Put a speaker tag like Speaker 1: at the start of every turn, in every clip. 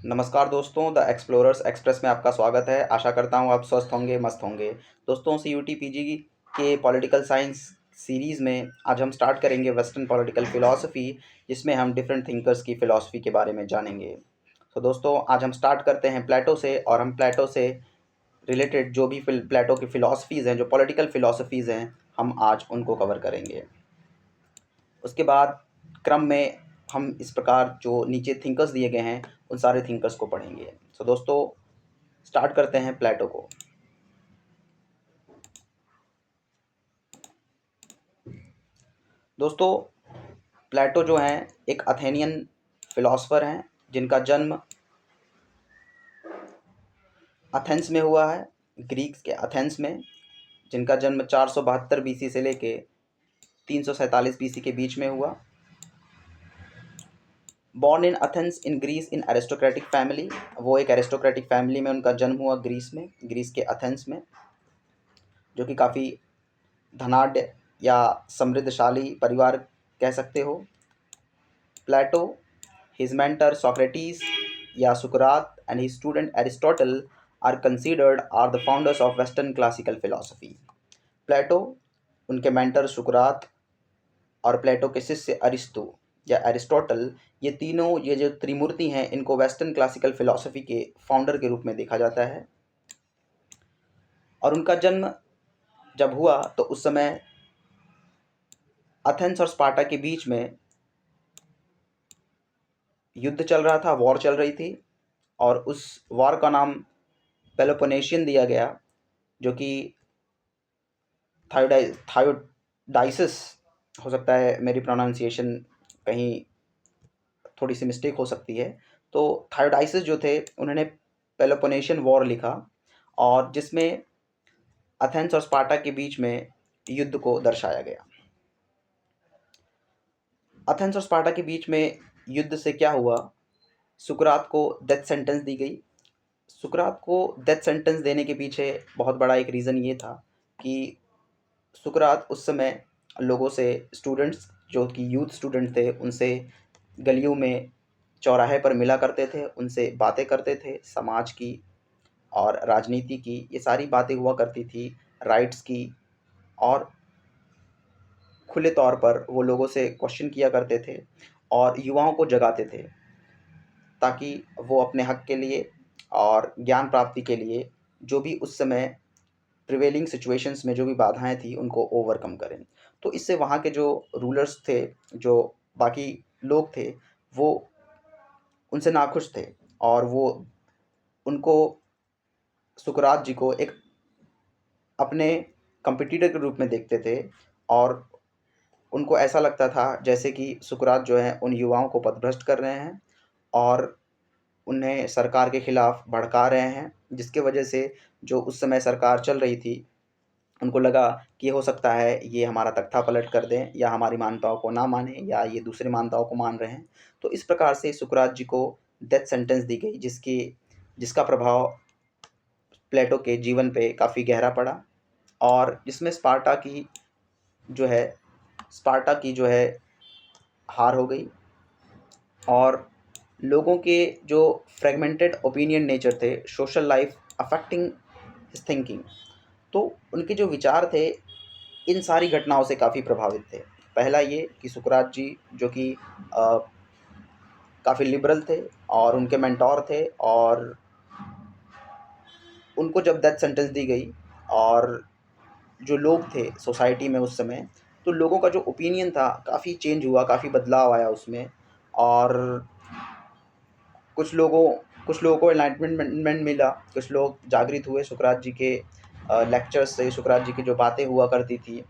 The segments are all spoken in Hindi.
Speaker 1: नमस्कार दोस्तों, द एक्सप्लोरर्स एक्सप्रेस में आपका स्वागत है। आशा करता हूँ आप स्वस्थ होंगे, मस्त होंगे। दोस्तों, सीयूटी पीजी के पॉलिटिकल साइंस सीरीज़ में आज हम स्टार्ट करेंगे वेस्टर्न पॉलिटिकल फ़िलॉसफ़ी, जिसमें हम डिफरेंट थिंकर्स की फ़िलॉसफ़ी के बारे में जानेंगे। तो दोस्तों, आज हम स्टार्ट करते हैं प्लेटो से, और हम प्लेटो से रिलेटेड जो भी प्लेटो की फ़िलॉसफ़ीज़ हैं, जो पॉलिटिकल फ़िलॉसफ़ीज़ हैं, हम आज उनको कवर करेंगे। उसके बाद क्रम में हम इस प्रकार जो नीचे थिंकर्स दिए गए हैं, उन सारे थिंकर्स को पढ़ेंगे। सो दोस्तों, स्टार्ट करते हैं प्लेटो को। दोस्तों, प्लेटो जो हैं एक अथेनियन फिलोसोफर हैं, जिनका जन्म एथेंस में हुआ है, ग्रीक के एथेंस में। जिनका जन्म 472 बीसी से लेके 347 बीसी के बीच में हुआ। Born in Athens in Greece in aristocratic family. वो एक एरिस्टोक्रेटिक फैमिली में उनका जन्म हुआ, ग्रीस में, ग्रीस के एथेंस में, जो कि काफ़ी धनाढ्य या समृद्धशाली परिवार कह सकते हो। प्लेटो, his mentor Socrates या सुकरात and his student Aristotle are considered are the founders of Western classical philosophy. प्लेटो, उनके मेंटर सुकरात और प्लेटो के शिष्य अरिस्तो या एरिस्टोटल, ये तीनों, ये जो त्रिमूर्ति हैं, इनको वेस्टर्न क्लासिकल फिलॉसफी के फाउंडर के रूप में देखा जाता है। और उनका जन्म जब हुआ तो उस समय एथेंस और स्पार्टा के बीच में युद्ध चल रहा था, वॉर चल रही थी, और उस वॉर का नाम पेलोपोनेशियन दिया गया, जो कि थायोडाइसिस हो सकता है। मेरी प्रोनाउंसिएशन कहीं थोड़ी सी मिस्टेक हो सकती है। तो थायोडाइसिस जो थे, उन्होंने पेलोपोनेशियन वॉर लिखा, और जिसमें एथेंस और स्पार्टा के बीच में युद्ध को दर्शाया गया। एथेंस और स्पार्टा के बीच में युद्ध से क्या हुआ, सुकरात को डेथ सेंटेंस दी गई। सुकरात को डेथ सेंटेंस देने के पीछे बहुत बड़ा एक रीज़न ये था कि सुकरात उस समय लोगों से, स्टूडेंट्स जो कि यूथ स्टूडेंट थे, उनसे गलियों में, चौराहे पर मिला करते थे, उनसे बातें करते थे, समाज की और राजनीति की, ये सारी बातें हुआ करती थी, राइट्स की। और खुले तौर पर वो लोगों से क्वेश्चन किया करते थे और युवाओं को जगाते थे, ताकि वो अपने हक के लिए और ज्ञान प्राप्ति के लिए जो भी उस समय प्रिवेलिंग सिचुएशंस में जो भी बाधाएं थी, उनको ओवरकम करें। तो इससे वहाँ के जो रूलर्स थे, जो बाकी लोग थे, वो उनसे नाखुश थे, और वो उनको, सुकरात जी को एक अपने कंपिटिटर के रूप में देखते थे। और उनको ऐसा लगता था जैसे कि सुकरात जो है उन युवाओं को पथभ्रष्ट कर रहे हैं और उन्हें सरकार के खिलाफ भड़का रहे हैं, जिसके वजह से जो उस समय सरकार चल रही थी, उनको लगा कि हो सकता है ये हमारा तख्ता पलट कर दें, या हमारी मान्यताओं को ना माने, या ये दूसरी मान्यताओं को मान रहे हैं। तो इस प्रकार से सुकरात जी को डेथ सेंटेंस दी गई, जिसका प्रभाव प्लेटो के जीवन पे काफ़ी गहरा पड़ा, और जिसमें स्पार्टा की जो है हार हो गई। और लोगों के जो फ्रेगमेंटेड ओपिनियन नेचर थे, social life affecting his thinking, तो उनके जो विचार थे इन सारी घटनाओं से काफ़ी प्रभावित थे। पहला ये कि सुकरात जी, जो कि काफ़ी लिबरल थे और उनके मेंटोर थे, और उनको जब डेथ सेंटेंस दी गई, और जो लोग थे सोसाइटी में उस समय, तो लोगों का जो ओपिनियन था काफ़ी चेंज हुआ, काफ़ी बदलाव आया उसमें। और कुछ लोगों कुछ लोगों को एनलाइटमेंट मिला, कुछ लोग जागृत हुए सुकरात जी के लेक्चर्स से, सुकरात जी की जो बातें हुआ करती थी,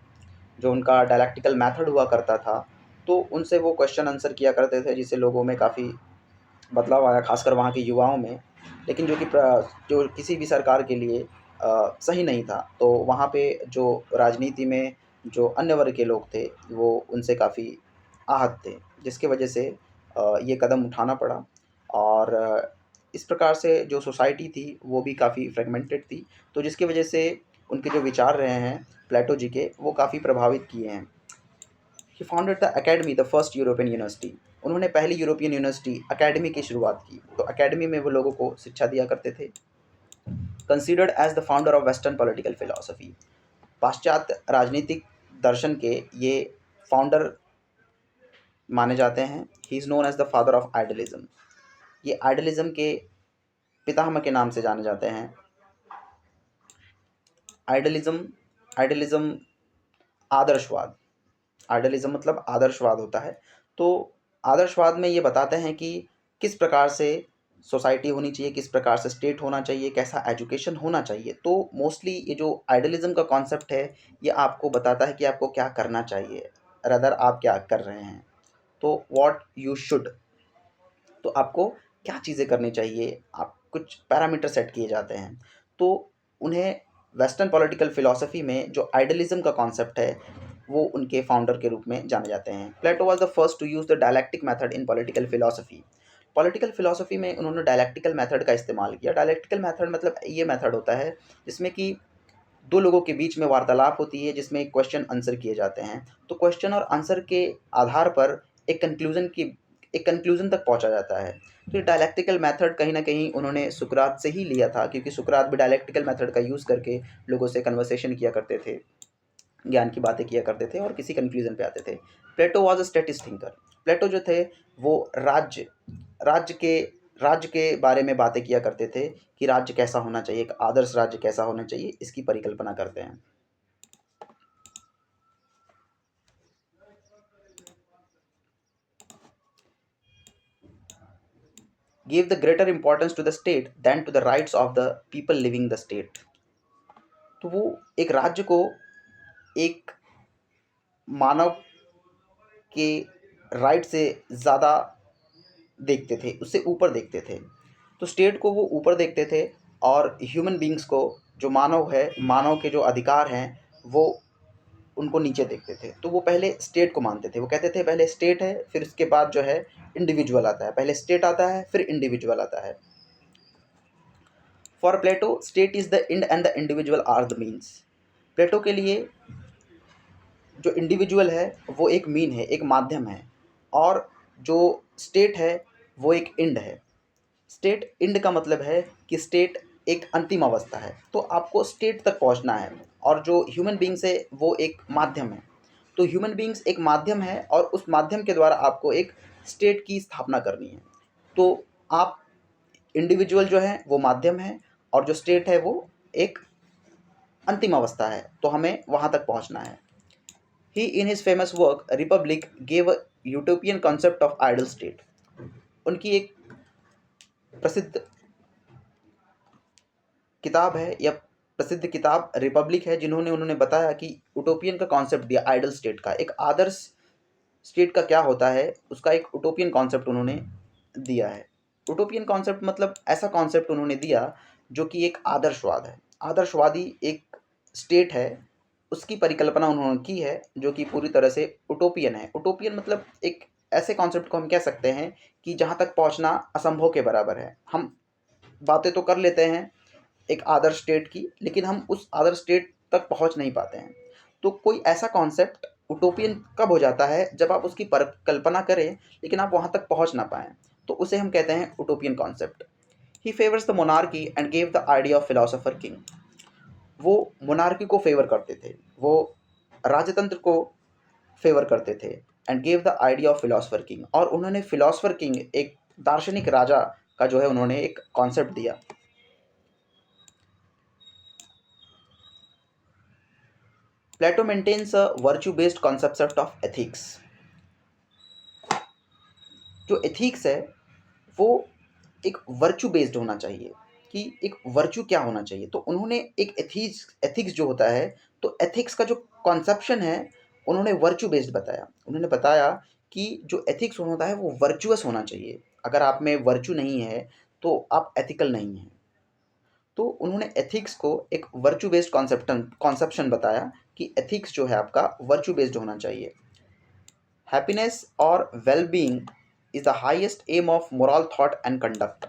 Speaker 1: जो उनका डायलैक्टिकल मेथड हुआ करता था, तो उनसे वो क्वेश्चन आंसर किया करते थे, जिससे लोगों में काफ़ी बदलाव आया, खासकर वहाँ के युवाओं में। लेकिन जो किसी भी सरकार के लिए सही नहीं था। तो वहाँ पे जो राजनीति में जो अन्य वर्ग के लोग थे, वो उनसे काफ़ी आहत थे, जिसकी वजह से ये कदम उठाना पड़ा। और इस प्रकार से जो सोसाइटी थी वो भी काफ़ी फ्रेगमेंटेड थी, तो जिसकी वजह से उनके जो विचार रहे हैं प्लेटो जी के, वो काफ़ी प्रभावित किए हैं। He founded the academy, the first European university. उन्होंने पहली यूरोपियन यूनिवर्सिटी अकेडमी की शुरुआत की। तो अकेडमी में वो लोगों को शिक्षा दिया करते थे। Considered as the founder of western political philosophy, पाश्चात्य राजनीतिक दर्शन के ये फाउंडर माने जाते हैं। He is known as the father of idealism, ये आइडलिज्म के पितामह के नाम से जाने जाते हैं। आइडलिज्म आइडलिज्म आदर्शवाद, आइडलिज्म मतलब आदर्शवाद होता है। तो आदर्शवाद में ये बताते हैं कि किस प्रकार से सोसाइटी होनी चाहिए, किस प्रकार से स्टेट होना चाहिए, कैसा एजुकेशन होना चाहिए। तो मोस्टली ये जो आइडलिज्म का कॉन्सेप्ट है ये आपको बताता है कि आपको क्या करना चाहिए, रदर आप क्या कर रहे हैं। तो व्हाट यू शुड, तो आपको क्या चीज़ें करनी चाहिए, आप कुछ पैरामीटर सेट किए जाते हैं। तो उन्हें वेस्टर्न पॉलिटिकल फिलॉसफी में जो आइडलिज्म का कॉन्सेप्ट है वो उनके फाउंडर के रूप में जाने जाते हैं। Plato was the first to use the dialectic method in political philosophy. Political philosophy में उन्होंने डायलैक्टिकल मेथड का इस्तेमाल किया। डायलैक्टिकल मेथड मतलब ये मेथड होता है जिसमें कि दो लोगों के बीच में वार्तालाप होती है, जिसमें क्वेश्चन आंसर किए जाते हैं। तो क्वेश्चन और आंसर के आधार पर एक कंक्लूजन तक पहुंचा जाता है। तो ये डायलैक्टिकल मेथड कहीं ना कहीं उन्होंने सुकरात से ही लिया था, क्योंकि सुकरात भी डायलैक्टिकल मेथड का यूज़ करके लोगों से कन्वर्सेशन किया करते थे, ज्ञान की बातें किया करते थे और किसी कंक्लूजन पे आते थे। प्लेटो वाज अ स्टैटिस्ट थिंकर। प्लेटो जो थे वो राज्य के राज्य के बारे में बातें किया करते थे कि राज्य कैसा होना चाहिए, एक आदर्श राज्य कैसा होना चाहिए, इसकी परिकल्पना करते हैं। Give the greater importance to the state than to the rights of the people living the state. तो वो एक राज्य को एक मानव के राइट से ज़्यादा देखते थे, उससे ऊपर देखते थे। तो स्टेट को वो ऊपर देखते थे और ह्यूमन बींग्स को, जो मानव है, मानव के जो अधिकार हैं वो उनको नीचे देखते थे। तो वो पहले स्टेट को मानते थे। वो कहते थे पहले स्टेट है, फिर उसके बाद जो है इंडिविजुअल आता है। पहले स्टेट आता है, फिर इंडिविजुअल आता है। For Plato state is the end end the individual are the means. Plato के लिए जो इंडिविजुअल है वो एक मीन है, एक माध्यम है, और जो स्टेट है वो एक एंड है। स्टेट एंड का मतलब है कि स्टेट एक अंतिम अवस्था है, तो आपको स्टेट तक पहुंचना है, और जो ह्यूमन बींग्स है वो एक माध्यम है। तो ह्यूमन बींग्स एक माध्यम है और उस माध्यम के द्वारा आपको एक स्टेट की स्थापना करनी है। तो आप इंडिविजुअल जो है वो माध्यम है और जो स्टेट है वो एक अंतिम अवस्था है, तो हमें वहाँ तक पहुँचना है। He in his famous work Republic gave a utopian concept of ideal state. उनकी एक प्रसिद्ध किताब है, या प्रसिद्ध किताब रिपब्लिक है, जिन्होंने उन्होंने बताया कि उटोपियन का कॉन्सेप्ट दिया, आइडल स्टेट का, एक आदर्श स्टेट का क्या होता है उसका एक उटोपियन कॉन्सेप्ट उन्होंने दिया है। उटोपियन कॉन्सेप्ट मतलब ऐसा कॉन्सेप्ट उन्होंने दिया जो कि एक आदर्शवाद है, आदर्शवादी एक स्टेट है, उसकी परिकल्पना उन्होंने की है जो कि पूरी तरह से उटोपियन है। उटोपियन मतलब एक ऐसे कॉन्सेप्ट को हम कह सकते हैं कि जहाँ तक पहुँचना असंभव के बराबर है। हम बातें तो कर लेते हैं एक आदर्श स्टेट की, लेकिन हम उस आदर्श स्टेट तक पहुंच नहीं पाते हैं। तो कोई ऐसा कॉन्सेप्ट उटोपियन कब हो जाता है, जब आप उसकी कल्पना करें लेकिन आप वहां तक पहुंच ना पाएं, तो उसे हम कहते हैं utopian concept. He favours the monarchy and gave the idea of philosopher king. वो मोनार्की को फेवर करते थे, वो राजतंत्र को फेवर करते थे, and gave the idea of philosopher king, और उन्होंने फिलोसोफर किंग एक दार्शनिक राजा का जो है उन्होंने एक कॉन्सेप्ट दिया। Plato maintains a virtue based concept of ethics. जो एथिक्स है वो एक वर्च्यू बेस्ड होना चाहिए, कि एक वर्च्यू क्या होना चाहिए। तो उन्होंने एक एथिक्स एथिक्स जो होता है, तो एथिक्स का जो कॉन्सेप्शन है उन्होंने वर्च्यू बेस्ड बताया। उन्होंने बताया कि जो एथिक्स होता है वो वर्चुअस होना चाहिए। अगर आप में वर्च्यू नहीं है तो आप एथिकल नहीं हैं। तो उन्होंने एथिक्स को एक वर्च्यू बेस्ड कॉन्सेप्शन बताया कि एथिक्स जो है आपका वर्च्यू बेस्ड होना चाहिए। हैप्पीनेस और well being is the highest aim of moral thought and conduct.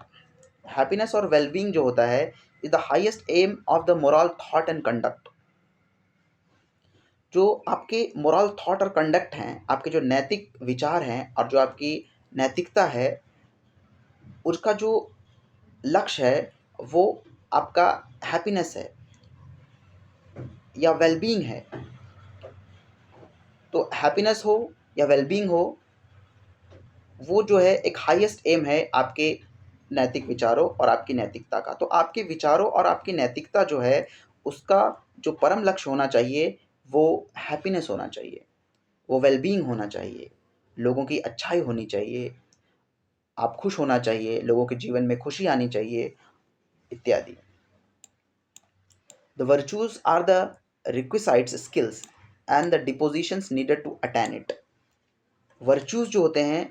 Speaker 1: Happiness और वेल बीइंग जो होता है is the highest aim of the moral thought and conduct. जो आपके मोरल थॉट और कंडक्ट हैं, आपके जो नैतिक विचार हैं और जो आपकी नैतिकता है उसका जो लक्ष्य है वो आपका हैप्पीनेस है या वेलबींग है। तो हैप्पीनेस हो या वेलबींग हो, वो जो है एक हाईएस्ट एम है आपके नैतिक विचारों और आपकी नैतिकता का। तो आपके विचारों और आपकी नैतिकता जो है उसका जो परम लक्ष्य होना चाहिए वो हैप्पीनेस होना चाहिए, वो वेलबींग होना चाहिए, लोगों की अच्छाई होनी चाहिए, आप खुश होना चाहिए, लोगों के जीवन में खुशी आनी चाहिए इत्यादि। The virtues are the requisites skills and the dispositions needed to attain it. Virtues जो होते हैं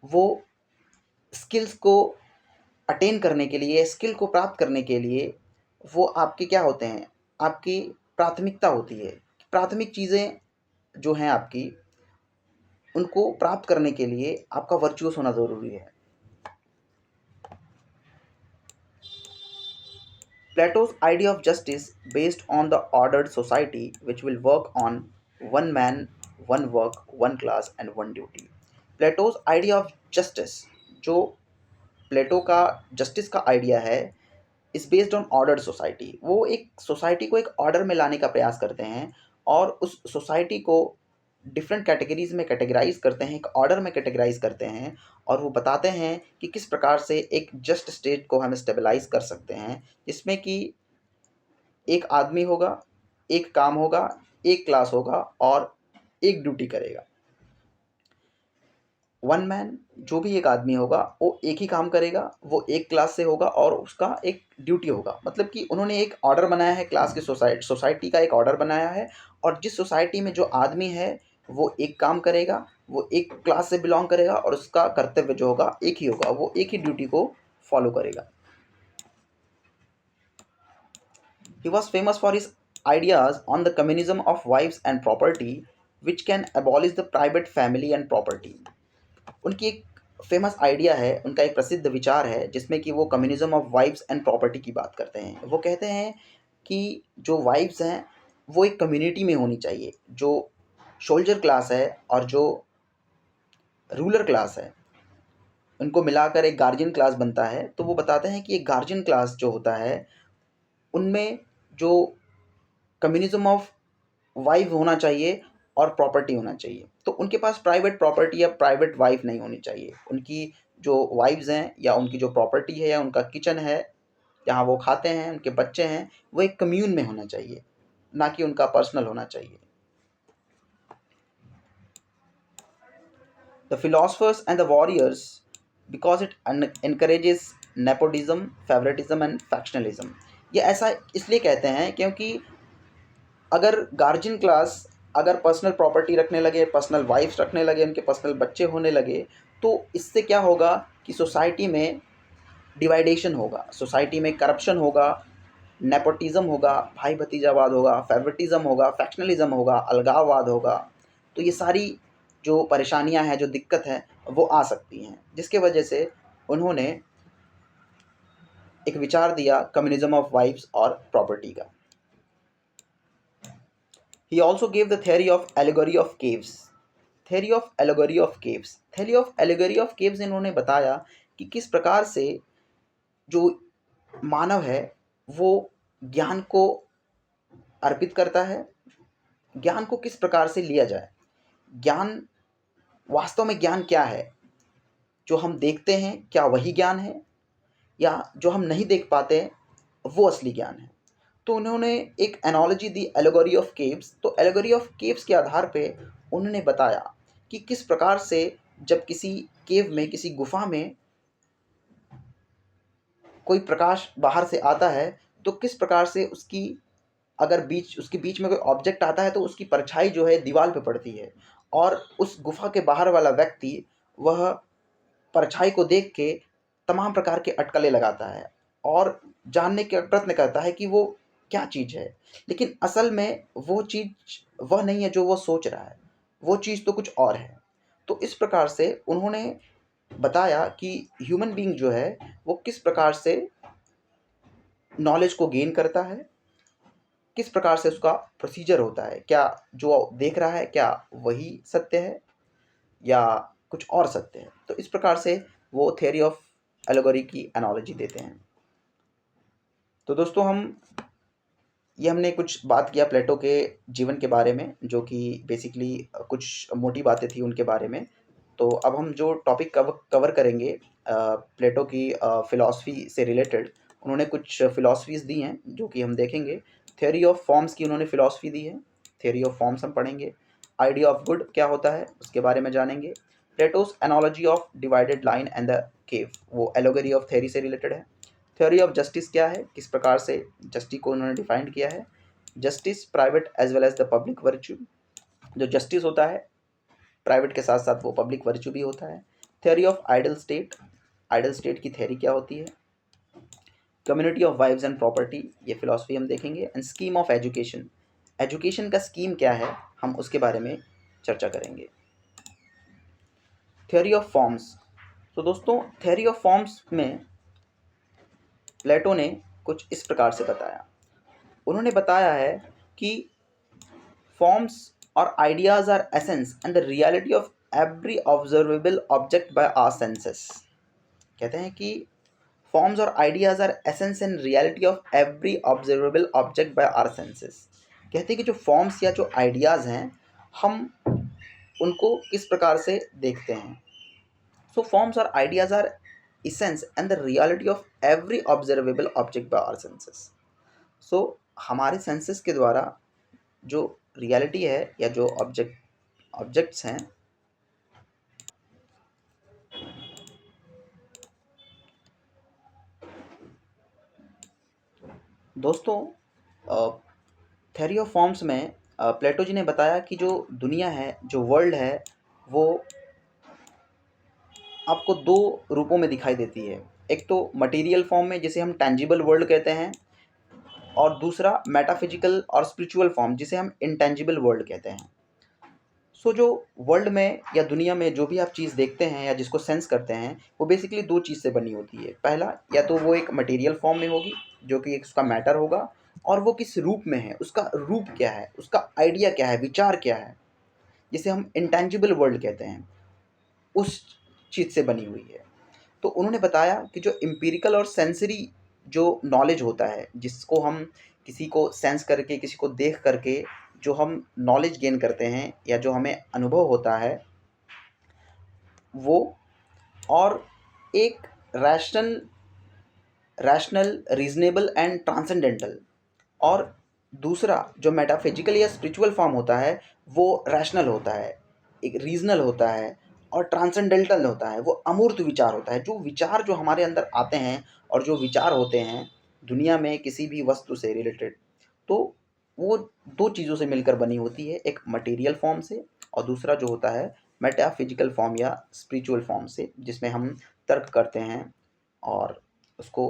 Speaker 1: वो स्किल्स को अटेन करने के लिए, स्किल को प्राप्त करने के लिए वो आपके क्या होते हैं, आपकी प्राथमिकता होती है। प्राथमिक चीज़ें जो हैं आपकी, उनको प्राप्त करने के लिए आपका वर्चुअस होना ज़रूरी है। Plato's idea of justice based on the ordered society which will work on one man, one work, one class and one duty. Plato's idea of justice, जो प्लेटो का जस्टिस का आइडिया है, is based on ordered society. वो एक सोसाइटी को एक ऑर्डर में लाने का प्रयास करते हैं और उस सोसाइटी को डिफरेंट कैटेगरीज में कैटेगराइज करते हैं, एक ऑर्डर में कैटेगराइज करते हैं और वो बताते हैं कि किस प्रकार से एक जस्ट स्टेट को हम स्टेबलाइज कर सकते हैं, जिसमें कि एक आदमी होगा, एक काम होगा, एक क्लास होगा और एक ड्यूटी करेगा। वन मैन, जो भी एक आदमी होगा वो एक ही काम करेगा, वो एक क्लास से होगा और उसका एक ड्यूटी होगा। मतलब कि उन्होंने एक ऑर्डर बनाया है, क्लास की सोसाइटी का एक ऑर्डर बनाया है और जिस सोसाइटी में जो आदमी है वो एक काम करेगा, वो एक क्लास से बिलोंग करेगा और उसका कर्तव्य जो होगा एक ही होगा, वो एक ही ड्यूटी को फॉलो करेगा। He was famous for his ideas on the communism of wives and property, which can abolish the private family and property. उनकी एक फेमस आइडिया है, उनका एक प्रसिद्ध विचार है जिसमें कि वो communism of wifes and property की बात करते हैं। वो कहते हैं कि जो वाइफ्स हैं वो एक कम्युनिटी में होनी चाहिए, जो सोल्जर क्लास है और जो रूलर क्लास है उनको मिलाकर एक गार्जियन क्लास बनता है। तो वो बताते हैं कि एक गार्जियन क्लास जो होता है उनमें जो कम्युनिज्म ऑफ वाइफ होना चाहिए और प्रॉपर्टी होना चाहिए। तो उनके पास प्राइवेट प्रॉपर्टी या प्राइवेट वाइफ नहीं होनी चाहिए। उनकी जो वाइफ्स हैं या उनकी जो प्रॉपर्टी है या उनका किचन है जहाँ वो खाते हैं, उनके बच्चे हैं, वो एक कम्यून में होना चाहिए, ना कि उनका पर्सनल होना चाहिए। The philosophers and the warriors because it encourages nepotism, favouritism and factionalism. ये ऐसा इसलिए कहते हैं क्योंकि अगर गार्जियन क्लास अगर पर्सनल प्रॉपर्टी रखने लगे, पर्सनल वाइफ्स रखने लगे, उनके पर्सनल बच्चे होने लगे, तो इससे क्या होगा कि सोसाइटी में डिवाइडेशन होगा, सोसाइटी में करप्शन होगा, नेपोटिज्म होगा, भाई भतीजावाद होगा, फेवरेटिज्म होगा, फैक्शनलिज्म होगा, अलगाववाद होगा। तो ये सारी जो परेशानियां हैं, जो दिक्कत है, वो आ सकती हैं, जिसके वजह से उन्होंने एक विचार दिया कम्युनिज्म ऑफ वाइफ्स और प्रॉपर्टी का। He also gave the theory of allegory of caves. Theory of allegory of caves. Theory of allegory of caves इन्होंने बताया कि किस प्रकार से जो मानव है वो ज्ञान को अर्पित करता है, ज्ञान को किस प्रकार से लिया जाए। ज्ञान, वास्तव में ज्ञान क्या है? जो हम देखते हैं क्या वही ज्ञान है या जो हम नहीं देख पाते वो असली ज्ञान है? तो उन्होंने एक analogy the allegory of caves. तो एलेगोरी ऑफ केव्स के आधार पे उन्होंने बताया कि किस प्रकार से जब किसी केव में, किसी गुफा में कोई प्रकाश बाहर से आता है तो किस प्रकार से उसकी अगर उसके बीच में कोई ऑब्जेक्ट आता है तो उसकी परछाई जो है दीवार पे पड़ती है और उस गुफा के बाहर वाला व्यक्ति वह परछाई को देख के तमाम प्रकार के अटकलें लगाता है और जानने का प्रयत्न करता है कि वो क्या चीज़ है। लेकिन असल में वो चीज़ वह नहीं है जो वो सोच रहा है, वो चीज़ तो कुछ और है। तो इस प्रकार से उन्होंने बताया कि ह्यूमन बीइंग जो है वो किस प्रकार से नॉलेज को गेन करता है, किस प्रकार से उसका प्रोसीजर होता है, क्या जो देख रहा है क्या वही सत्य है या कुछ और सत्य है। तो इस प्रकार से वो थ्योरी ऑफ एलेगोरी की एनालॉजी देते हैं। तो दोस्तों हमने कुछ बात किया प्लेटो के जीवन के बारे में, जो कि बेसिकली कुछ मोटी बातें थी उनके बारे में। तो अब हम जो टॉपिक कवर करेंगे प्लेटो की फ़िलॉसफ़ी से रिलेटेड, उन्होंने कुछ फ़िलॉसफ़ीज़ दी हैं जो कि हम देखेंगे। थ्योरी ऑफ फॉर्म्स की उन्होंने फ़िलॉसफ़ी दी है, थ्योरी ऑफ फॉर्म्स हम पढ़ेंगे। आइडिया ऑफ गुड क्या होता है उसके बारे में जानेंगे। Plateaus analogy of divided line and the cave, वो एलोगरी ऑफ थ्योरी से रिलेटेड है। थ्योरी ऑफ जस्टिस क्या है, किस प्रकार से जस्टिस को उन्होंने डिफाइंड किया है। Justice private as well as the public virtue, जो जस्टिस होता है प्राइवेट के साथ साथ वो पब्लिक वर्च्यू भी होता है। थ्योरी ऑफ आइडल स्टेट की थ्योरी क्या होती है। Community of wives and property, ये फिलॉसफी हम देखेंगे। And scheme of education, education का स्कीम क्या है हम उसके बारे में चर्चा करेंगे। थ्योरी ऑफ फॉर्म्स, तो दोस्तों थ्योरी ऑफ फॉर्म्स में प्लेटो ने कुछ इस प्रकार से बताया। उन्होंने बताया है कि फॉर्म्स और ideas are essence and the reality of every observable object by our senses. कहते हैं कि फॉर्म्स और ideas are essence and reality of every observable object by our senses. कहते हैं कि जो फॉर्म्स या जो आइडियाज हैं हम उनको किस प्रकार से देखते हैं। सो फॉर्म्स और ideas are essence and the reality of every observable object by our senses। सो हमारे सेंसेस के द्वारा जो रियलिटी है या जो ऑब्जेक्ट्स हैं, दोस्तों थ्योरी ऑफ फॉर्म्स में प्लेटो जी ने बताया कि जो दुनिया है, जो वर्ल्ड है, वो आपको दो रूपों में दिखाई देती है। एक तो मटेरियल फॉर्म में जिसे हम टेंजिबल वर्ल्ड कहते हैं, और दूसरा मेटाफिजिकल और स्पिरिचुअल फॉर्म जिसे हम इंटेंजिबल वर्ल्ड कहते हैं। सो जो वर्ल्ड में या दुनिया में जो भी आप चीज़ देखते हैं या जिसको सेंस करते हैं, वो बेसिकली दो चीज़ से बनी होती है। पहला, या तो वो एक मटेरियल फॉर्म में होगी जो कि एक उसका मैटर होगा, और वो किस रूप में है, उसका रूप क्या है, उसका आइडिया क्या है, विचार क्या है, जिसे हम इंटेंजिबल वर्ल्ड कहते हैं, उस चीज़ से बनी हुई है। तो उन्होंने बताया कि जो एम्पिरिकल और सेंसरी जो नॉलेज होता है, जिसको हम किसी को सेंस करके, किसी को देख करके जो हम नॉलेज गेन करते हैं या जो हमें अनुभव होता है वो, और एक रैशनल रीजनेबल एंड ट्रांसेंडेंटल, और दूसरा जो मेटाफिजिकल या स्पिरिचुअल फॉर्म होता है वो रैशनल होता है, एक रीजनल होता है, और ट्रांसेंडेंटल होता है, वो अमूर्त विचार होता है। जो विचार जो हमारे अंदर आते हैं और जो विचार होते हैं दुनिया में किसी भी वस्तु से रिलेटेड, तो वो दो चीज़ों से मिलकर बनी होती है, एक मटेरियल फॉर्म से और दूसरा जो होता है मेटाफिजिकल फॉर्म या स्पिरिचुअल फॉर्म से, जिसमें हम तर्क करते हैं और उसको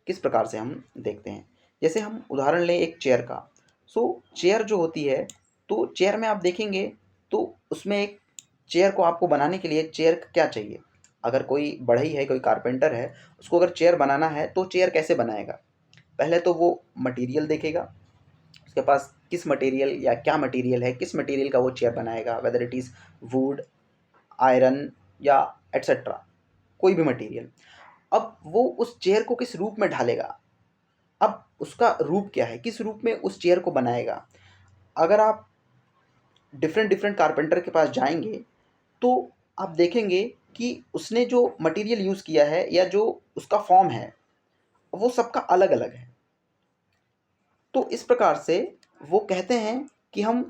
Speaker 1: किस प्रकार से हम देखते हैं। जैसे हम उदाहरण लें एक चेयर का। सो चेयर जो होती है, तो चेयर में आप देखेंगे तो उसमें एक चेयर को आपको बनाने के लिए चेयर क्या चाहिए। अगर कोई बढ़ई है, कोई कारपेंटर है, उसको अगर चेयर बनाना है तो चेयर कैसे बनाएगा। पहले तो वो मटेरियल देखेगा, उसके पास किस मटेरियल या क्या मटेरियल है, किस मटेरियल का वो चेयर बनाएगा, whether it is would, iron या एट्सेट्रा, कोई भी मटेरियल। अब वो उस चेयर को किस रूप में ढालेगा, अब उसका रूप क्या है, किस रूप में उस चेयर को बनाएगा। अगर आप डिफरेंट डिफरेंट कारपेंटर के पास जाएंगे तो आप देखेंगे कि उसने जो मटेरियल यूज़ किया है या जो उसका फॉर्म है वो सबका अलग अलग है। तो इस प्रकार से वो कहते हैं कि हम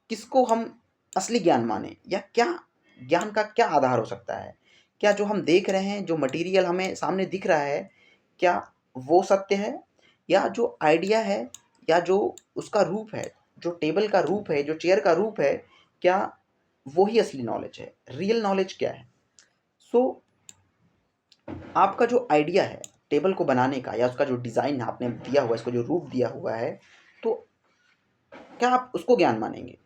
Speaker 1: किसको हम असली ज्ञान माने, या क्या ज्ञान का क्या आधार हो सकता है। क्या जो हम देख रहे हैं, जो मटेरियल हमें सामने दिख रहा है, क्या वो सत्य है, या जो आइडिया है या जो उसका रूप है, जो टेबल का रूप है, जो चेयर का रूप है, क्या वो ही असली नॉलेज है, रियल नॉलेज क्या है। सो आपका जो आइडिया है टेबल को बनाने का, या उसका जो डिज़ाइन आपने दिया हुआ है, इसको जो रूप दिया हुआ है, तो क्या आप उसको ज्ञान मानेंगे।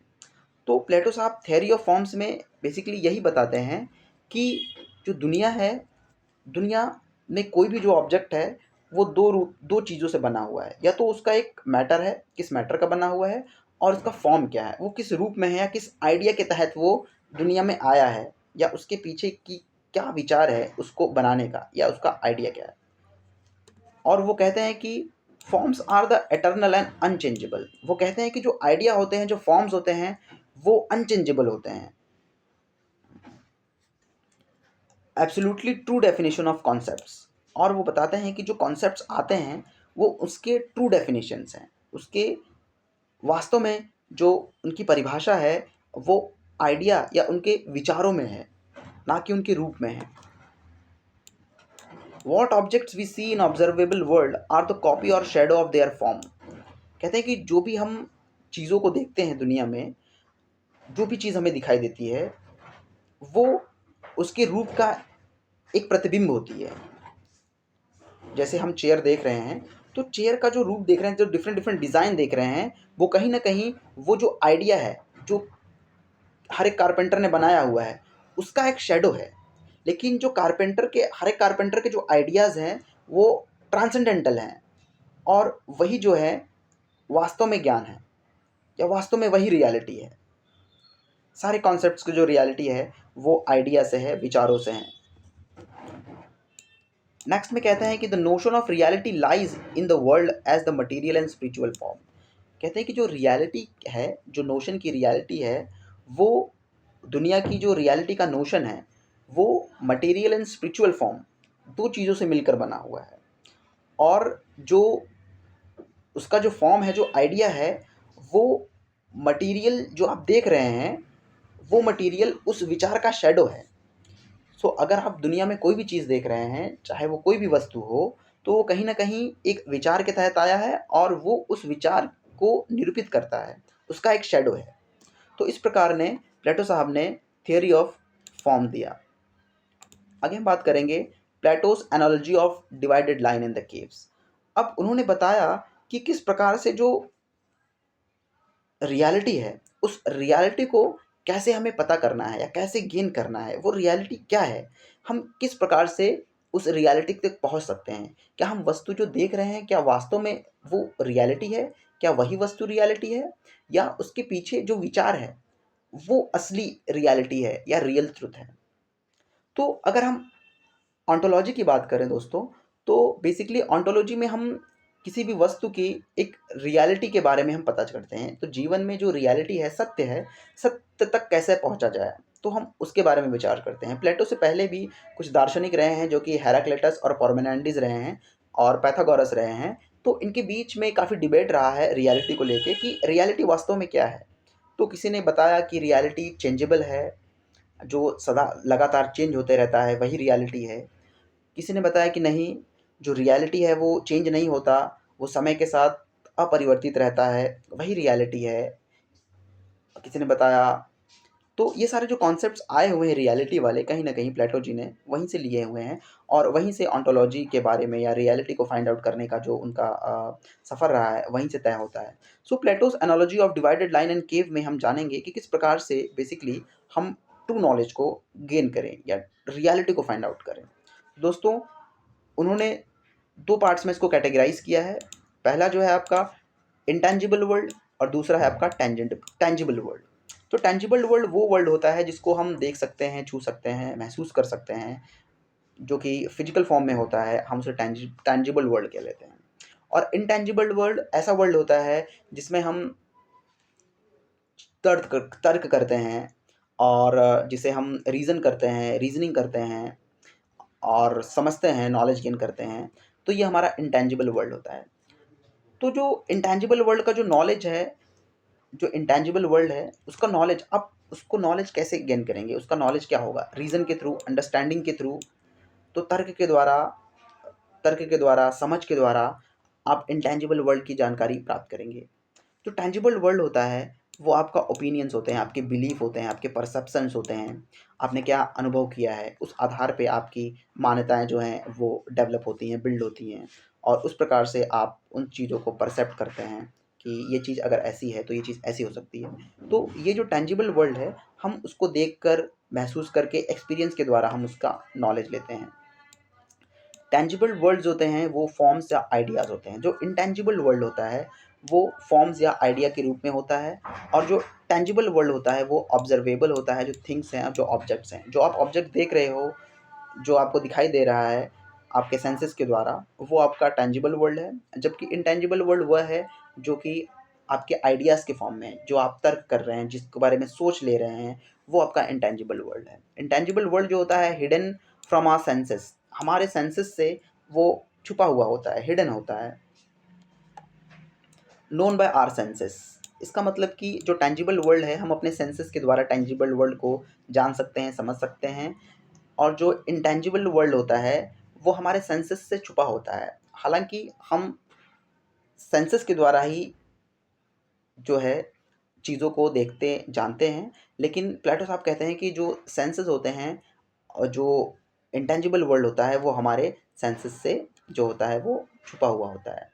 Speaker 1: तो प्लेटो साहब थ्योरी ऑफ फॉर्म्स में बेसिकली यही बताते हैं कि जो दुनिया है, दुनिया में कोई भी जो ऑब्जेक्ट है वो दो चीज़ों से बना हुआ है। या तो उसका एक मैटर है, किस मैटर का बना हुआ है, और उसका फॉर्म क्या है, वो किस रूप में है या किस आइडिया के तहत वो दुनिया में आया है। या उसके पीछे की क्या विचार है उसको बनाने का, या उसका आइडिया क्या है। और वो कहते हैं कि forms are the eternal and unchangeable. वो कहते हैं कि जो आइडिया होते हैं, जो फॉर्म्स होते हैं, वो अनचेंजेबल होते हैं। Absolutely true definition of concepts. और वो बताते हैं कि जो कॉन्सेप्ट्स आते हैं वो उसके ट्रू डेफिनेशंस हैं, उसके वास्तव में जो उनकी परिभाषा है वो आइडिया या उनके विचारों में है, ना कि उनके रूप में है। What objects we see in observable world are the copy और शेडो ऑफ देयर फॉर्म। कहते हैं कि जो भी हम चीज़ों को देखते हैं दुनिया में, जो भी चीज़ हमें दिखाई देती है वो उसके रूप का एक प्रतिबिंब होती है। जैसे हम चेयर देख रहे हैं, तो चेयर का जो रूप देख रहे हैं, जो डिफरेंट डिफरेंट डिज़ाइन देख रहे हैं, वो कहीं ना कहीं वो जो आइडिया है, जो हर एक कारपेंटर ने बनाया हुआ है, उसका एक शेडो है। लेकिन जो कारपेंटर के, हर एक कारपेंटर के जो आइडियाज़ हैं वो ट्रांसेंडेंटल हैं, और वही जो है वास्तव में ज्ञान है, या वास्तव में वही रियलिटी है। सारे कॉन्सेप्ट्स की जो रियलिटी है वो आइडिया से है, विचारों से है। नेक्स्ट में कहते हैं कि the notion of reality lies in the world as the material and spiritual form. कहते हैं कि जो रियलिटी है, जो नोशन की रियलिटी है, वो दुनिया की जो रियलिटी का नोशन है वो मटेरियल एंड स्पिरिचुअल फॉर्म, दो चीज़ों से मिलकर बना हुआ है। और जो उसका जो फॉर्म है, जो आइडिया है, वो मटेरियल जो आप देख रहे हैं, वो मटेरियल उस विचार का शेडो है। सो अगर आप दुनिया में कोई भी चीज़ देख रहे हैं, चाहे वो कोई भी वस्तु हो, तो वो कहीं न कहीं एक विचार के तहत आया है और वो उस विचार को निरूपित करता है, उसका एक शैडो है। तो इस प्रकार ने प्लेटो साहब ने थियरी ऑफ फॉर्म दिया। आगे हम बात करेंगे plateaus analogy of divided line in the caves. अब उन्होंने बताया कि किस प्रकार से जो रियलिटी है, उस रियलिटी को कैसे हमें पता करना है या कैसे गेन करना है, वो रियलिटी क्या है, हम किस प्रकार से उस रियलिटी तक पहुंच सकते हैं। क्या हम वस्तु जो देख रहे हैं, क्या वास्तव में वो रियलिटी है, क्या वही वस्तु रियलिटी है, या उसके पीछे जो विचार है वो असली रियलिटी है या रियल ट्रुथ है। तो अगर हम ऑन्टोलॉजी की बात करें दोस्तों, तो बेसिकली ऑन्टोलॉजी में हम किसी भी वस्तु की एक रियलिटी के बारे में हम पता करते हैं। तो जीवन में जो रियलिटी है, सत्य है, सत्य तक कैसे पहुंचा जाए, तो हम उसके बारे में विचार करते हैं। प्लेटो से पहले भी कुछ दार्शनिक रहे हैं, जो कि हेराक्लिटस और पार्मेनिडेस रहे हैं और पाइथागोरस रहे हैं। तो इनके बीच में काफ़ी डिबेट रहा है रियलिटी को लेके कि रियलिटी वास्तव में क्या है। तो किसी ने बताया कि रियलिटी चेंजेबल है, जो सदा लगातार चेंज होते रहता है, वही रियलिटी है। किसी ने बताया कि नहीं, जो रियलिटी है वो चेंज नहीं होता, वो समय के साथ अपरिवर्तित रहता है, वही रियलिटी है। किसी ने बताया, तो ये सारे जो कॉन्सेप्ट्स आए हुए हैं रियलिटी वाले, कहीं न कहीं प्लेटो जी ने वहीं से लिए हुए हैं, और वहीं से ओंटोलॉजी के बारे में या रियलिटी को फाइंड आउट करने का जो उनका सफ़र रहा है, वहीं से तय होता है। So Plato's analogy of divided line and cave में हम जानेंगे कि किस प्रकार से बेसिकली हम ट्रू नॉलेज को गेन करें या रियलिटी को फाइंड आउट करें। दोस्तों, उन्होंने 2 पार्ट्स में इसको कैटेगराइज़ किया है। पहला जो है आपका इंटेंजिबल वर्ल्ड, और दूसरा है आपका टेंजिबल वर्ल्ड। तो टेंजिबल वर्ल्ड वो वर्ल्ड होता है जिसको हम देख सकते हैं, छू सकते हैं, महसूस कर सकते हैं, जो कि फिजिकल फॉर्म में होता है, हम उसे टेंजिबल वर्ल्ड कह लेते हैं। और इनटेंजिबल वर्ल्ड ऐसा वर्ल्ड होता है जिसमें हम तर्क करते हैं, और जिसे हम रीज़न करते हैं, रीज़निंग करते हैं और समझते हैं, नॉलेज गेन करते हैं। तो ये हमारा इंटेंजिबल वर्ल्ड होता है। तो जो इंटेंजिबल वर्ल्ड का जो नॉलेज है, जो इंटेंजिबल वर्ल्ड है, उसका नॉलेज, आप उसको नॉलेज कैसे गेन करेंगे, उसका नॉलेज क्या होगा? रीज़न के थ्रू, अंडरस्टैंडिंग के थ्रू। तो तर्क के द्वारा, समझ के द्वारा आप इंटेंजिबल वर्ल्ड की जानकारी प्राप्त करेंगे। जो टेंजिबल वर्ल्ड होता है वो आपका ओपिनियंस होते हैं, आपके बिलीफ होते हैं, आपके परसेप्शंस होते हैं, आपने क्या अनुभव किया है, उस आधार पे आपकी मान्यताएं जो हैं वो डेवलप होती हैं, बिल्ड होती हैं, और उस प्रकार से आप उन चीज़ों को परसेप्ट करते हैं कि ये चीज़ अगर ऐसी है तो ये चीज़ ऐसी हो सकती है। तो ये जो टेंजिबल वर्ल्ड है, हम उसको देख कर, महसूस करके, एक्सपीरियंस के द्वारा हम उसका नॉलेज लेते हैं। टेंजिबल वर्ल्ड्स होते हैं वो फॉर्म्स या आइडियाज़ होते हैं। जो इंटेंजिबल वर्ल्ड होता है वो फॉर्म्स या आइडिया के रूप में होता है, और जो टेंजिबल वर्ल्ड होता है वो ऑब्जर्वेबल होता है, जो थिंग्स हैं, जो ऑब्जेक्ट्स हैं, जो आप ऑब्जेक्ट देख रहे हो, जो आपको दिखाई दे रहा है आपके सेंसेस के द्वारा, वो आपका टेंजिबल वर्ल्ड है। जबकि इंटेंजिबल वर्ल्ड वह है जो कि आपके आइडियाज़ के फॉर्म में है, जो आप तर्क कर रहे हैं, जिसके बारे में सोच ले रहे हैं, वो आपका इंटेंजिबल वर्ल्ड है। इंटेंजिबल वर्ल्ड जो होता है हिडन फ्रॉम आवर सेंसेस, हमारे सेंसेस से वो छुपा हुआ होता है, हिडन होता है। नोन बाय आवर सेंसेस, इसका मतलब कि जो टेंजिबल वर्ल्ड है हम अपने सेंसेस के द्वारा टेंजिबल वर्ल्ड को जान सकते हैं, समझ सकते हैं। और जो इंटेंजिबल वर्ल्ड होता है वो हमारे सेंसेस से छुपा होता है। हालांकि हम सेंसेस के द्वारा ही जो है चीज़ों को देखते जानते हैं, लेकिन प्लेटो साहब कहते हैं कि जो सेंसेस होते हैं और जो इंटेंजिबल वर्ल्ड होता है वो हमारे सेंसेस से जो होता है वो छुपा हुआ होता है।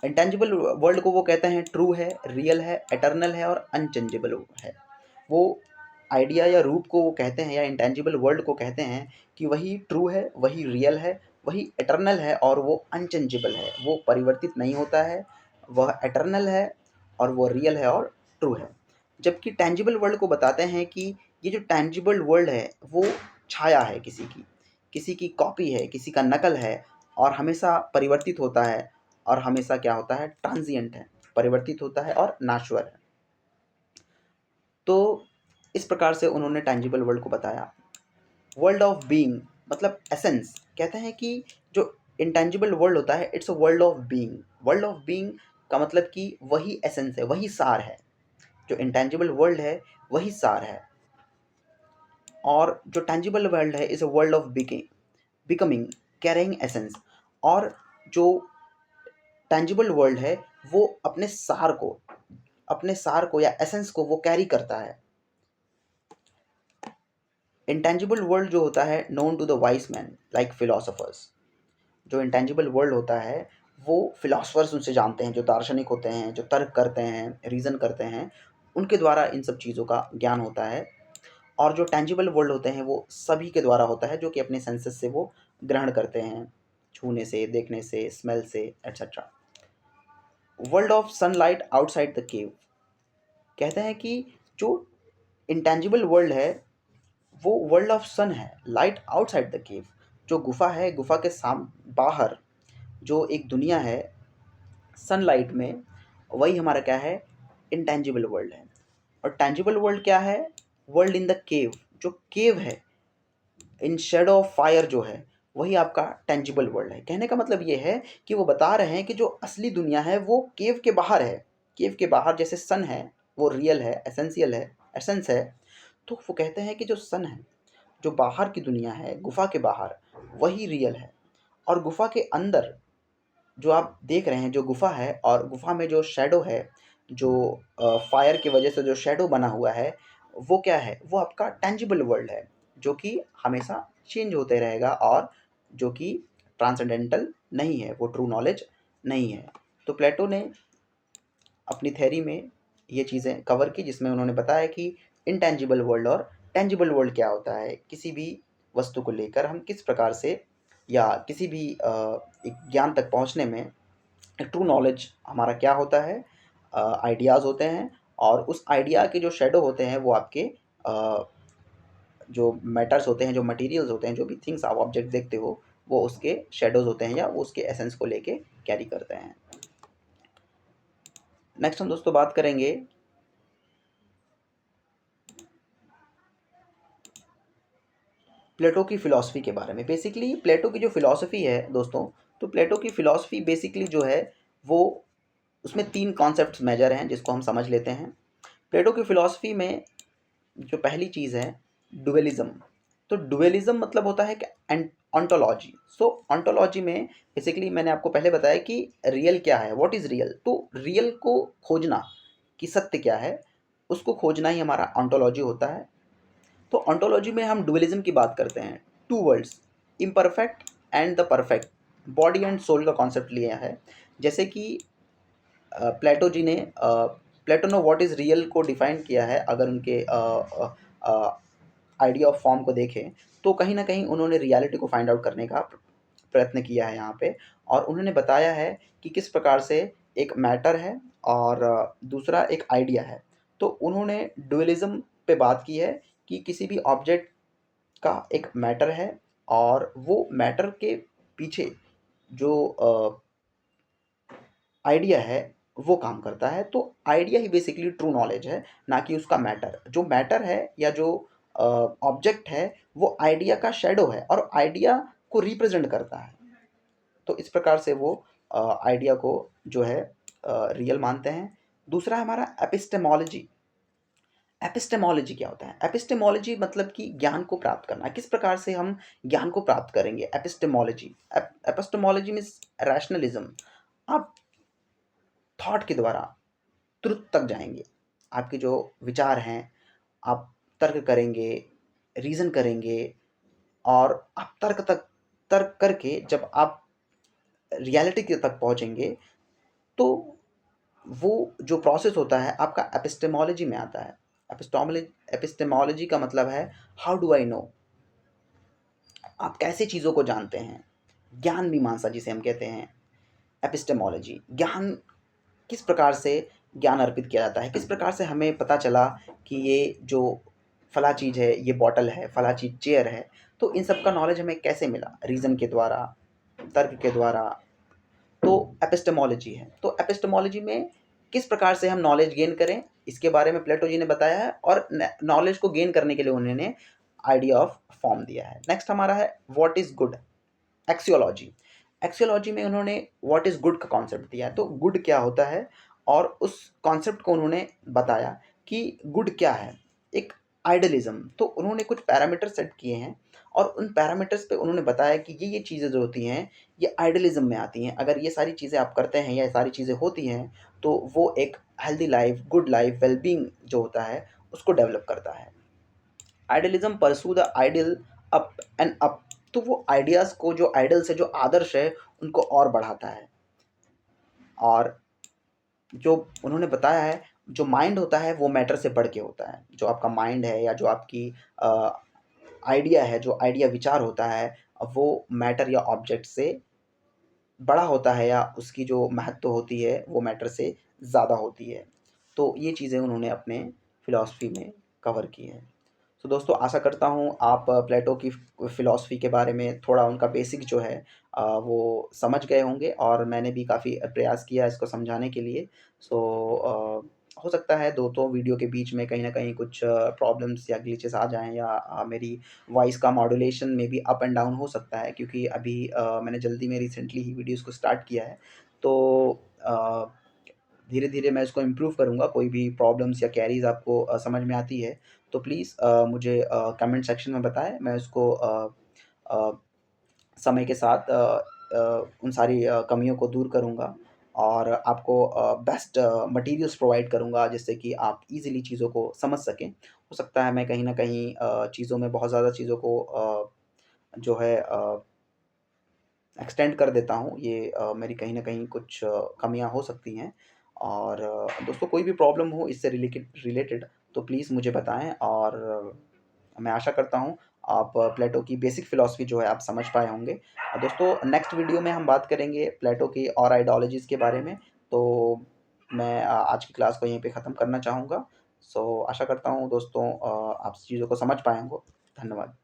Speaker 1: इंटेंजिबल वर्ल्ड को वो कहते हैं ट्रू है, रियल है, एटर्नल है और अनचेंजेबल है। वो आइडिया या रूप को वो कहते हैं, या इंटेंजिबल वर्ल्ड को कहते हैं कि वही ट्रू है, वही रियल है, वही एटर्नल है और वो अनचेंजेबल है, वो परिवर्तित नहीं होता है, वह एटर्नल है और वो रियल है और ट्रू है। जबकि टेंजिबल वर्ल्ड को बताते हैं कि ये जो टेंजिबल वर्ल्ड है वो छाया है किसी की कॉपी है, किसी का नकल है और हमेशा परिवर्तित होता है और हमेशा क्या होता है, ट्रांजिएंट है, परिवर्तित होता है और नाश्वर है। तो इस प्रकार से उन्होंने टेंजिबल वर्ल्ड को बताया। वर्ल्ड ऑफ बीइंग मतलब एसेंस, कहते हैं कि जो इंटेंजिबल वर्ल्ड होता है it's a world of being. World of being का मतलब कि वही एसेंस है, वही सार है। जो इंटेंजिबल वर्ल्ड है वही सार है और जो टेंजिबल वर्ल्ड है is a world of becoming, carrying essence. और जो टेंजिबल वर्ल्ड है वो अपने सार को या एसेंस को वो कैरी करता है। इंटेंजिबल वर्ल्ड जो होता है known to the wise man like philosophers, जो इंटेंजिबल वर्ल्ड होता है वो फिलोसफर्स उनसे जानते हैं, जो दार्शनिक होते हैं, जो तर्क करते हैं, रीज़न करते हैं, उनके द्वारा इन सब चीज़ों का ज्ञान होता है। और जो टेंजिबल वर्ल्ड होते हैं वो सभी के द्वारा होता है, जो कि अपने सेंसेस से वो ग्रहण करते हैं, छूने से, देखने से, स्मेल से etcetera. World of sunlight outside the cave, कहते हैं कि जो इंटेंजिबल वर्ल्ड है वो वर्ल्ड ऑफ सन है, लाइट आउटसाइड द केव, जो गुफा है, गुफा के साम बाहर जो एक दुनिया है सनलाइट में, वही हमारा क्या है, इंटेंजिबल वर्ल्ड है। और टेंजिबल वर्ल्ड क्या है, वर्ल्ड इन द केव, जो केव है, इन शेडो ऑफ फायर जो है, वही आपका टेंजिबल वर्ल्ड है। कहने का मतलब ये है कि वो बता रहे हैं कि जो असली दुनिया है वो केव के बाहर है। केव के बाहर जैसे सन है वो रियल है, एसेंशियल है, एसेंस है, तो वो कहते हैं कि जो सन है, जो बाहर की दुनिया है, गुफा के बाहर, वही रियल है। और गुफा के अंदर जो आप देख रहे हैं, जो गुफा है और गुफा में जो शैडो है, जो फायर की वजह से जो शैडो बना हुआ है, वो क्या है, वो आपका टेंजिबल वर्ल्ड है, जो कि हमेशा चेंज होते रहेगा और जो कि ट्रांसेंडेंटल नहीं है, वो ट्रू नॉलेज नहीं है। तो प्लेटो ने अपनी थ्योरी में ये चीज़ें कवर की, जिसमें उन्होंने बताया कि इनटेंजिबल वर्ल्ड और टेंजिबल वर्ल्ड क्या होता है, किसी भी वस्तु को लेकर हम किस प्रकार से या किसी भी एक ज्ञान तक पहुंचने में ट्रू नॉलेज हमारा क्या होता है, आइडियाज़ होते हैं। और उस आइडिया के जो शेडो होते हैं वो आपके जो मैटर्स होते हैं, जो मटेरियल्स होते हैं, जो भी थिंग्स आप ऑब्जेक्ट देखते हो, वो उसके शेडोज़ होते हैं या वो उसके एसेंस को लेके कैरी करते हैं। नेक्स्ट हम दोस्तों बात करेंगे प्लेटो की फ़िलॉसफ़ी के बारे में। बेसिकली प्लेटो की जो फ़िलॉसफ़ी है दोस्तों, तो प्लेटो की फ़िलॉसफ़ी बेसिकली जो है वो, उसमें 3 कॉन्सेप्ट्स मेजर हैं जिसको हम समझ लेते हैं। प्लेटो की फ़िलॉसफ़ी में जो पहली चीज़ है डुअलिज़्म। तो डुअलिज़्म मतलब होता है कि ऑन्टोलॉजी। सो ऑन्टोलॉजी में बेसिकली मैंने आपको पहले बताया कि रियल क्या है, व्हाट इज़ रियल। तो रियल को खोजना कि सत्य क्या है, उसको खोजना ही हमारा ऑन्टोलॉजी होता है। तो ऑन्टोलॉजी में हम डुअलिज्म की बात करते हैं। Two worlds, imperfect and the perfect, body and soul का कॉन्सेप्ट लिया है। जैसे कि प्लेटो जी ने प्लेटो ने व्हाट इज़ रियल को डिफाइन किया है। अगर उनके आइडिया ऑफ फॉर्म को देखें तो कहीं ना कहीं उन्होंने रियलिटी को फाइंड आउट करने का प्रयत्न किया है यहाँ पे। और उन्होंने बताया है कि किस प्रकार से एक मैटर है और दूसरा एक आइडिया है। तो उन्होंने डुअलिज़्म पे बात की है कि किसी भी ऑब्जेक्ट का एक मैटर है और वो मैटर के पीछे जो आइडिया है वो काम करता है। तो आइडिया ही बेसिकली ट्रू नॉलेज है, ना कि उसका मैटर। जो मैटर है या जो ऑब्जेक्ट है वो आइडिया का शैडो है और आइडिया को रिप्रेजेंट करता है। तो इस प्रकार से वो आइडिया को जो है रियल मानते हैं। दूसरा है हमारा एपिस्टेमोलॉजी। एपिस्टेमोलॉजी क्या होता है? एपिस्टेमोलॉजी मतलब कि ज्ञान को प्राप्त करना। किस प्रकार से हम ज्ञान को प्राप्त करेंगे? Epistemology epistemology means rationalism. आप थॉट के द्वारा ट्रुथ तक जाएंगे। आपके जो विचार हैं, आप तर्क करेंगे, रीज़न करेंगे और आप तर्क करके जब आप रियलिटी के तक पहुँचेंगे, तो वो जो प्रोसेस होता है आपका एपिस्टेमोलॉजी में आता है। एपिस्टेमोलॉजी का मतलब है हाउ डू आई नो, आप कैसे चीज़ों को जानते हैं। ज्ञान मीमांसा जिसे हम कहते हैं, एपिस्टेमोलॉजी। ज्ञान किस प्रकार से ज्ञान अर्पित किया जाता है, किस प्रकार से हमें पता चला कि ये जो फला चीज़ है, ये बॉटल है, फला चीज़ चेयर है। तो इन सब का नॉलेज हमें कैसे मिला? रीज़न के द्वारा, तर्क के द्वारा। तो एपिस्टेमोलॉजी है। तो एपिस्टेमोलॉजी में किस प्रकार से हम नॉलेज गेन करें, इसके बारे में प्लेटो जी ने बताया है और नॉलेज को गेन करने के लिए उन्होंने आइडिया ऑफ फॉर्म दिया है। नेक्स्ट हमारा है what is good, axiology. Axiology में उन्होंने व्हाट इज़ गुड का कॉन्सेप्ट दिया है। तो गुड क्या होता है और उस कॉन्सेप्ट को उन्होंने बताया कि गुड क्या है। एक आइडियलिज्म। तो उन्होंने कुछ पैरामीटर सेट किए हैं और उन पैरामीटर्स पे उन्होंने बताया कि ये चीज़ें जो होती हैं ये आइडियलिज्म में आती हैं। अगर ये सारी चीज़ें आप करते हैं या ये सारी चीज़ें होती हैं तो वो एक healthy life, good life, wellbeing जो होता है उसको डेवलप करता है। Idealism pursue the ideal up and up. तो वो आइडियाज़ को, जो आइडल्स है, जो आदर्श है, उनको और बढ़ाता है। और जो उन्होंने बताया है, जो माइंड होता है वो मैटर से बढ़ के होता है। जो आपका माइंड है या जो आपकी आइडिया है, जो आइडिया विचार होता है, वो मैटर या ऑब्जेक्ट से बड़ा होता है या उसकी जो महत्व होती है वो मैटर से ज़्यादा होती है। तो ये चीज़ें उन्होंने अपने फ़िलॉसफ़ी में कवर की है। तो दोस्तों आशा करता हूँ आप प्लेटो की फ़िलॉसफ़ी के बारे में थोड़ा उनका बेसिक जो है वो समझ गए होंगे और मैंने भी काफ़ी प्रयास किया इसको समझाने के लिए। हो सकता है 2 वीडियो के बीच में कहीं न कहीं कुछ प्रॉब्लम्स या ग्लिचेस आ जाएँ या मेरी वॉइस का मॉड्यूलेशन में भी अप एंड डाउन हो सकता है, क्योंकि अभी मैंने जल्दी में रिसेंटली ही वीडियोज़ को स्टार्ट किया है। तो अ, धीरे-धीरे मैं इसको इम्प्रूव करूँगा। कोई भी प्रॉब्लम्स या क्वेरीज़ आपको समझ में आती है तो प्लीज़ मुझे कमेंट सेक्शन में बताएँ। मैं उसको अ, समय के साथ उन सारी कमियों को दूर करूँगा और आपको बेस्ट मटीरियल्स प्रोवाइड करूँगा जिससे कि आप ईज़िली चीज़ों को समझ सकें। हो सकता है मैं कहीं न कहीं चीज़ों में बहुत ज़्यादा चीज़ों को जो है एक्सटेंड कर देता हूँ। ये मेरी कहीं न कहीं कुछ कमियाँ हो सकती हैं। और दोस्तों कोई भी प्रॉब्लम हो इससे रिलेटेड तो प्लीज़ मुझे बताएँ और मैं आशा करता हूँ आप प्लेटो की बेसिक फ़िलॉसफ़ी जो है आप समझ पाए होंगे। दोस्तों नेक्स्ट वीडियो में हम बात करेंगे प्लेटो की और आइडियोलॉजीज़ के बारे में। तो मैं आज की क्लास को यहीं पे ख़त्म करना चाहूँगा। सो आशा करता हूँ दोस्तों आप चीज़ों को समझ पाए होंगे। धन्यवाद।